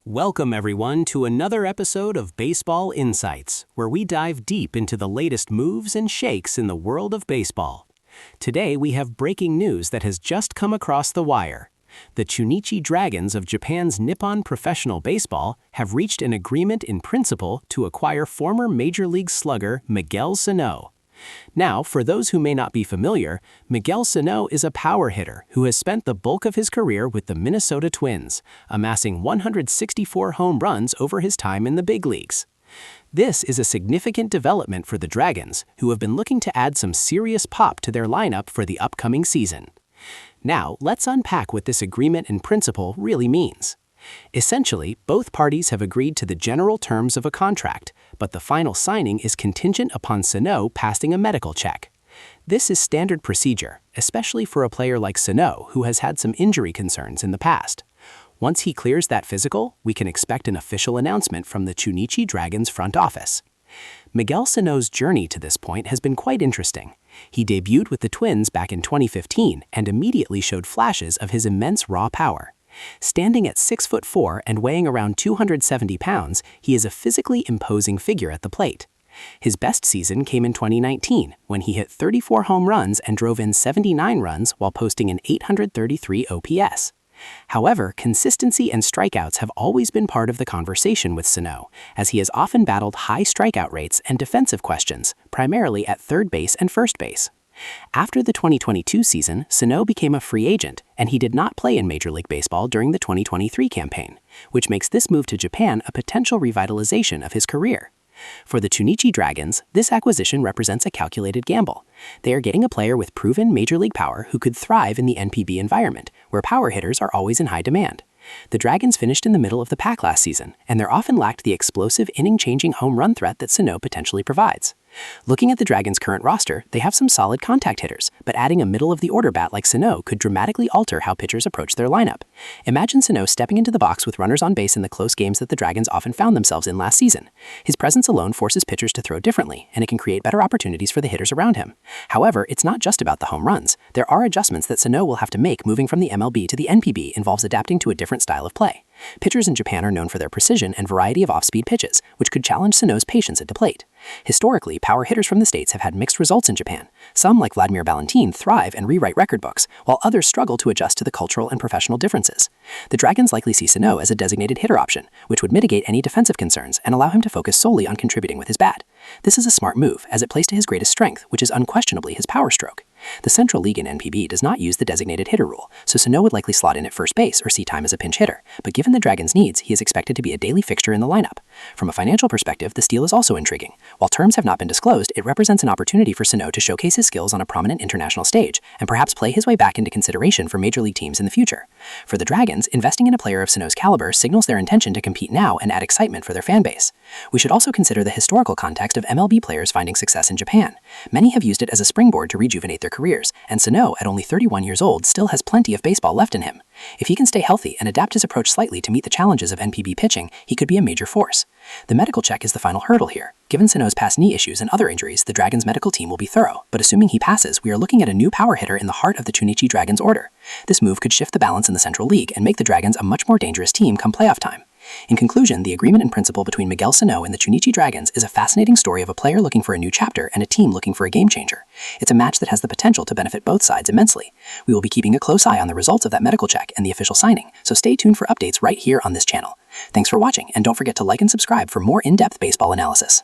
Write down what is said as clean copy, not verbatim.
Welcome, everyone, to another episode of Baseball Insights, where we dive deep into the latest moves and shakes in the world of baseball. Today, we have breaking news that has just come across the wire. The Chunichi Dragons of Japan's Nippon Professional Baseball have reached an agreement in principle to acquire former Major League slugger Miguel Sano. Now, for those who may not be familiar, Miguel Sano is a power hitter who has spent the bulk of his career with the Minnesota Twins, amassing 164 home runs over his time in the big leagues. This is a significant development for the Dragons, who have been looking to add some serious pop to their lineup for the upcoming season. Now, let's unpack what this agreement in principle really means. Essentially, both parties have agreed to the general terms of a contract, but the final signing is contingent upon Sano passing a medical check. This is standard procedure, especially for a player like Sano who has had some injury concerns in the past. Once he clears that physical, we can expect an official announcement from the Chunichi Dragons front office. Miguel Sano's journey to this point has been quite interesting. He debuted with the Twins back in 2015 and immediately showed flashes of his immense raw power. Standing at 6'4" and weighing around 270 pounds, he is a physically imposing figure at the plate. His best season came in 2019, when he hit 34 home runs and drove in 79 runs while posting an 833 OPS. However, consistency and strikeouts have always been part of the conversation with Sano, as he has often battled high strikeout rates and defensive questions, primarily at third base and first base. After the 2022 season, Sano became a free agent, and he did not play in Major League Baseball during the 2023 campaign, which makes this move to Japan a potential revitalization of his career. For the Chunichi Dragons, this acquisition represents a calculated gamble. They are getting a player with proven Major League power who could thrive in the NPB environment, where power hitters are always in high demand. The Dragons finished in the middle of the pack last season, and they often lacked the explosive inning-changing home run threat that Sano potentially provides. Looking at the Dragons' current roster, they have some solid contact hitters, but adding a middle-of-the-order bat like Sano could dramatically alter how pitchers approach their lineup. Imagine Sano stepping into the box with runners on base in the close games that the Dragons often found themselves in last season. His presence alone forces pitchers to throw differently, and it can create better opportunities for the hitters around him. However, it's not just about the home runs. There are adjustments that Sano will have to make. Moving from the MLB to the NPB involves adapting to a different style of play. Pitchers in Japan are known for their precision and variety of off-speed pitches, which could challenge Sano's patience at the plate. Historically, power hitters from the States have had mixed results in Japan. Some, like Vladimir Valentin, thrive and rewrite record books, while others struggle to adjust to the cultural and professional differences. The Dragons likely see Sano as a designated hitter option, which would mitigate any defensive concerns and allow him to focus solely on contributing with his bat. This is a smart move, as it plays to his greatest strength, which is unquestionably his power stroke. The Central League in NPB does not use the designated hitter rule, so Sano would likely slot in at first base or see time as a pinch hitter, but given the Dragons' needs, he is expected to be a daily fixture in the lineup. From a financial perspective, the deal is also intriguing. While terms have not been disclosed, it represents an opportunity for Sano to showcase his skills on a prominent international stage and perhaps play his way back into consideration for Major League teams in the future. For the Dragons, investing in a player of Sano's caliber signals their intention to compete now and add excitement for their fan base. We should also consider the historical context of MLB players finding success in Japan. Many have used it as a springboard to rejuvenate their careers, and Sano, at only 31 years old, still has plenty of baseball left in him. If he can stay healthy and adapt his approach slightly to meet the challenges of NPB pitching, he could be a major force. The medical check is the final hurdle here. Given Sano's past knee issues and other injuries, the Dragons' medical team will be thorough, but assuming he passes, we are looking at a new power hitter in the heart of the Chunichi Dragons order. This move could shift the balance in the Central League and make the Dragons a much more dangerous team come playoff time. In conclusion, the agreement in principle between Miguel Sano and the Chunichi Dragons is a fascinating story of a player looking for a new chapter and a team looking for a game-changer. It's a match that has the potential to benefit both sides immensely. We will be keeping a close eye on the results of that medical check and the official signing, so stay tuned for updates right here on this channel. Thanks for watching, and don't forget to like and subscribe for more in-depth baseball analysis.